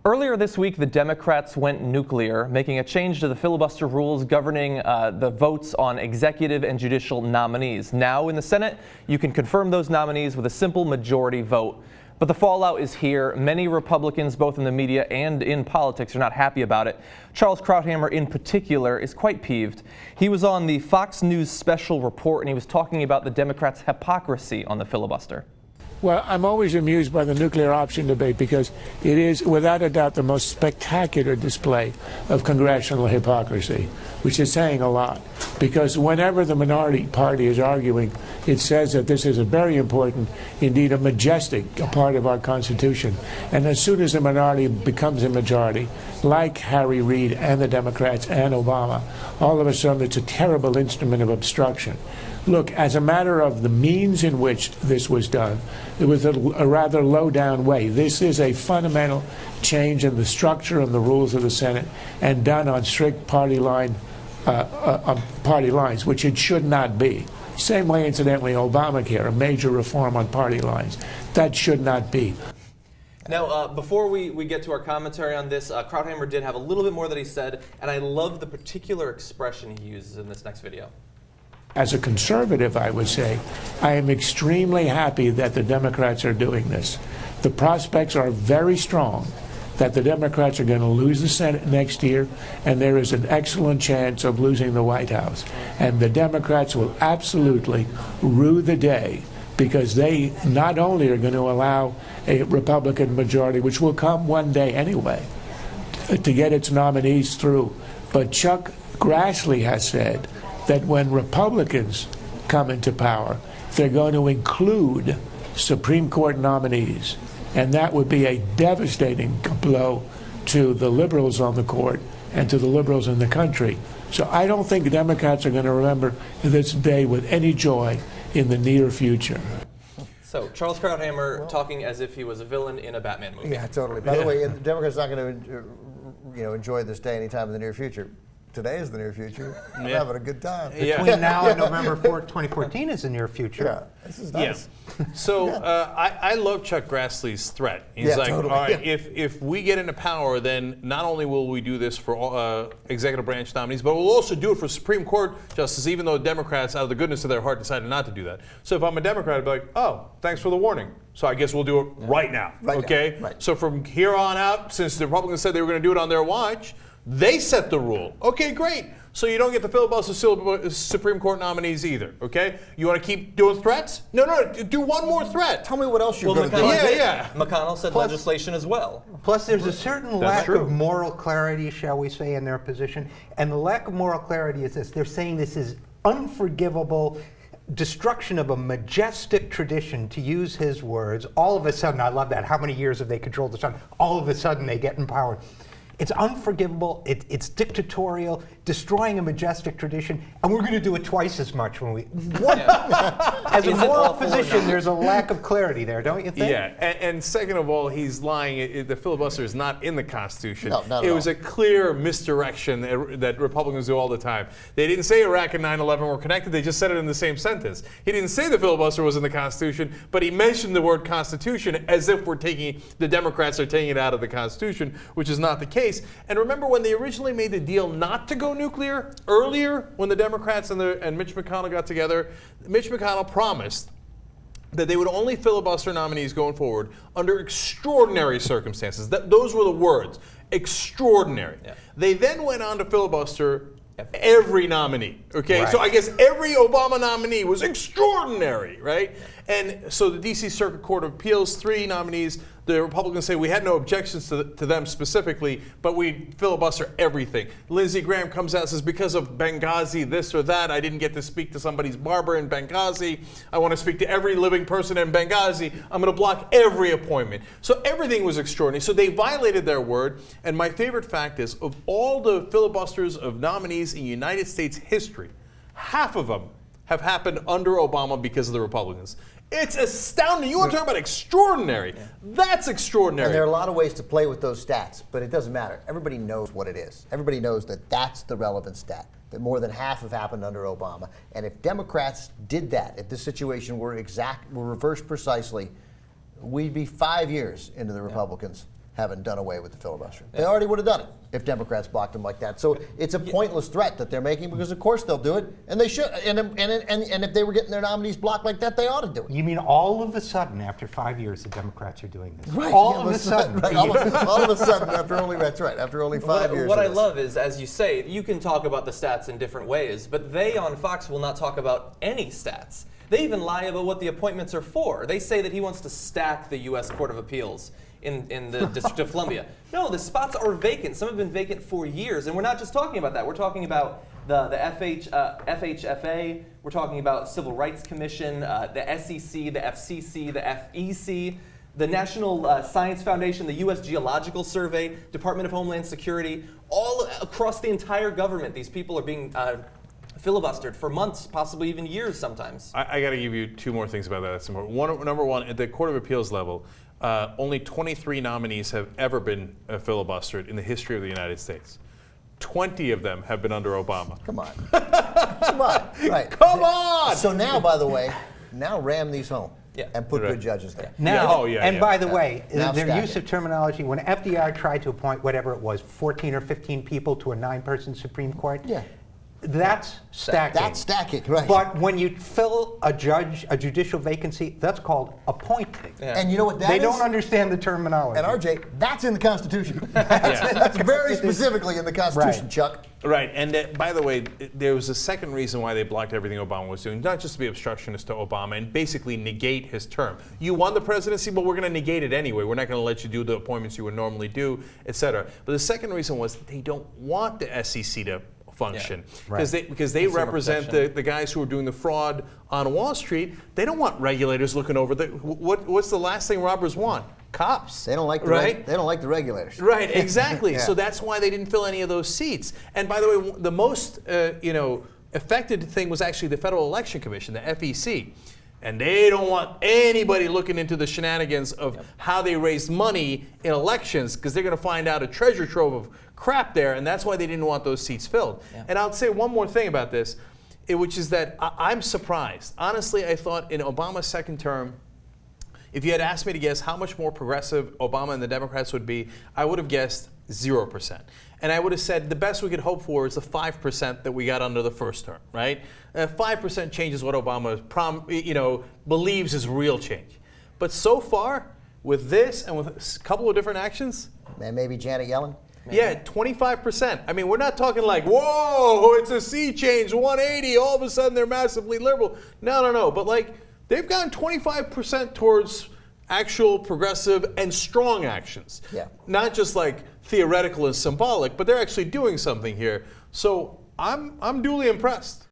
Earlier this week, the Democrats went nuclear, making a change to the filibuster rules governing the votes on executive and judicial nominees. Now in the Senate, you can confirm those nominees with a simple majority vote. But the fallout is here. Many Republicans, both in the media and in politics, are not happy about it. Charles Krauthammer, in particular, is quite peeved. He was on the Fox News special report, and he was talking about the Democrats' hypocrisy on the filibuster. Well, I'm always amused by the nuclear option debate because it is, without a doubt, the most spectacular display of congressional hypocrisy, which is saying a lot. Because whenever the minority party is arguing, it says that this is a very important, indeed a majestic part of our Constitution. And as soon as the minority becomes a majority, like Harry Reid and the Democrats and Obama, all of a sudden it's a terrible instrument of obstruction. Look, as a matter of the means in which this was done, it was a rather low-down way. This is a fundamental change in the structure and the rules of the Senate, and done on strict party lines, which it should not be. Same way, incidentally, Obamacare, a major reform on party lines. That should not be. Now, before we get to our commentary on this, Krauthammer did have a little bit more that he said, and I love the particular expression he uses in this next video. As a conservative, I would say, I am extremely happy that the Democrats are doing this. The prospects are very strong that the Democrats are going to lose the Senate next year, and there is an excellent chance of losing the White House. And the Democrats will absolutely rue the day, because they not only are going to allow a Republican majority, which will come one day anyway, to get its nominees through, but Chuck Grassley has said that when Republicans come into power, they're going to include Supreme Court nominees. And that would be a devastating blow to the liberals on the court and to the liberals in the country. So I don't think Democrats are going to remember this day with any joy in the near future. So, Charles Krauthammer talking as if he was a villain in a Batman movie. Yeah, totally. By the way, the Democrats are not going to enjoy this day anytime in the near future. Today is the near future. I'm having a good time. Between now and November 4th, 2014 is the near future. Yeah, this is nice. Yeah. So I love Chuck Grassley's threat. He's like, totally. all right, if we get into power, then not only will we do this for all, executive branch nominees, but we'll also do it for Supreme Court justices, even though Democrats, out of the goodness of their heart, decided not to do that. So if I'm a Democrat, I'd be like, oh, thanks for the warning. So I guess we'll do it right now. Okay? Right. So from here on out, since the Republicans said they were going to do it on their watch, they set the rule. Okay, great. So you don't get the filibuster Supreme Court nominees either, okay? You want to keep doing threats? No, do one more threat. Tell me what else you're going to do. McConnell said legislation as well. Plus, there's a certain lack of moral clarity, shall we say, in their position. And the lack of moral clarity is this. They're saying this is unforgivable destruction of a majestic tradition, to use his words. All of a sudden, I love that. How many years have they controlled the sun? All of a sudden, they get in power. It's unforgivable, it's dictatorial, destroying a majestic tradition, and we're going to do it twice as much when we... What? As a moral position, there's a lack of clarity there, don't you think? Yeah, and second of all, he's lying. The filibuster is not in the Constitution. No, not at it all. was a clear misdirection that Republicans do all the time. They didn't say Iraq and 9/11 were connected, they just said it in the same sentence. He didn't say the filibuster was in the Constitution, but he mentioned the word Constitution as if the Democrats are taking it out of the Constitution, which is not the case. And remember when they originally made the deal not to go nuclear, earlier when the Democrats and Mitch McConnell got together, Mitch McConnell promised that they would only filibuster nominees going forward under extraordinary circumstances. Those were the words, extraordinary. Yeah. They then went on to filibuster every nominee, okay? Right. So I guess every Obama nominee was extraordinary, right? Yeah. And so the D.C. Circuit Court of Appeals, 3 nominees, the Republicans say we had no objections to them specifically, but we filibuster everything. Lindsey Graham comes out and says, because of Benghazi, this or that, I didn't get to speak to somebody's barber in Benghazi. I want to speak to every living person in Benghazi. I'm going to block every appointment. So everything was extraordinary. So they violated their word. And my favorite fact is, of all the filibusters of nominees in United States history, half of them have happened under Obama because of the Republicans. It's astounding. You want to talk about extraordinary. Yeah. That's extraordinary. And there are a lot of ways to play with those stats, but it doesn't matter. Everybody knows what it is. Everybody knows that that's the relevant stat, that more than half have happened under Obama. And if Democrats did that, if this situation were reversed precisely, we'd be 5 years into the Republicans haven't done away with the filibuster. They already would have done it if Democrats blocked them like that. So it's a pointless threat that they're making because, of course, they'll do it, and they should. And if they were getting their nominees blocked like that, they ought to do it. You mean all of a sudden, after 5 years, the Democrats are doing this? Right. All of a sudden. Right. All of a sudden, after only 5 years. What of I this. love is, as you say, you can talk about the stats in different ways, but they on Fox will not talk about any stats. They even lie about what the appointments are for. They say that he wants to stack the U.S. Court of Appeals in the District of Columbia. No, the spots are vacant. Some have been vacant for years, and we're not just talking about that. We're talking about the FHFA. We're talking about Civil Rights Commission, the SEC, the FCC, the FEC, the National Science Foundation, the U.S. Geological Survey, Department of Homeland Security. All across the entire government, these people are being filibustered for months, possibly even years sometimes. I got to give you two more things about that. That's important. Number one, at the Court of Appeals level, only 23 nominees have ever been filibustered in the history of the United States. 20 of them have been under Obama. Come on. Come on. Right. Come on! So now, by the way, ram these home Yeah. and put Right. good judges there. Now, Yeah. and by the way, Now their stack use it. of terminology, when FDR tried to appoint whatever it was, 14 or 15 people to a 9-person Supreme Court, Yeah. that's stacking. That's stacking, right. But when you fill a judicial vacancy, that's called appointing. Yeah. And you know what that They is? don't understand the terminology. And RJ, that's in the Constitution. That's very specifically in the Constitution, Right. Chuck. Right, and by the way, there was a second reason why they blocked everything Obama was doing, not just to be obstructionist to Obama and basically negate his term. You won the presidency, but we're going to negate it anyway. We're not going to let you do the appointments you would normally do, et cetera. But the second reason was that they don't want the SEC to function because they Consumer represent protection. the guys who are doing the fraud on Wall Street. They don't want regulators looking over what's the last thing robbers want? Cops. They don't like the right. they don't like the regulators. Right, exactly. Yeah. So that's why they didn't fill any of those seats. And by the way, the most affected thing was actually the Federal Election Commission, the FEC. And they don't want anybody looking into the shenanigans of how they raised money in elections because they're going to find out a treasure trove of crap there, and that's why they didn't want those seats filled. Yeah. And I'll say one more thing about this, which is that I'm surprised. Honestly, I thought in Obama's second term, if you had asked me to guess how much more progressive Obama and the Democrats would be, I would have guessed 0%. And I would have said the best we could hope for is the 5% that we got under the first term, right? 5% change is what Obama believes is real change. But so far, with this and with a couple of different actions, And maybe Janet Yellen. yeah, 25%. I mean, we're not talking like, whoa, it's a sea change, 180, all of a sudden they're massively liberal. No. But like, they've gone 25% towards actual progressive and strong actions. Yeah. Not just like theoretical and symbolic, but they're actually doing something here. So I'm duly impressed.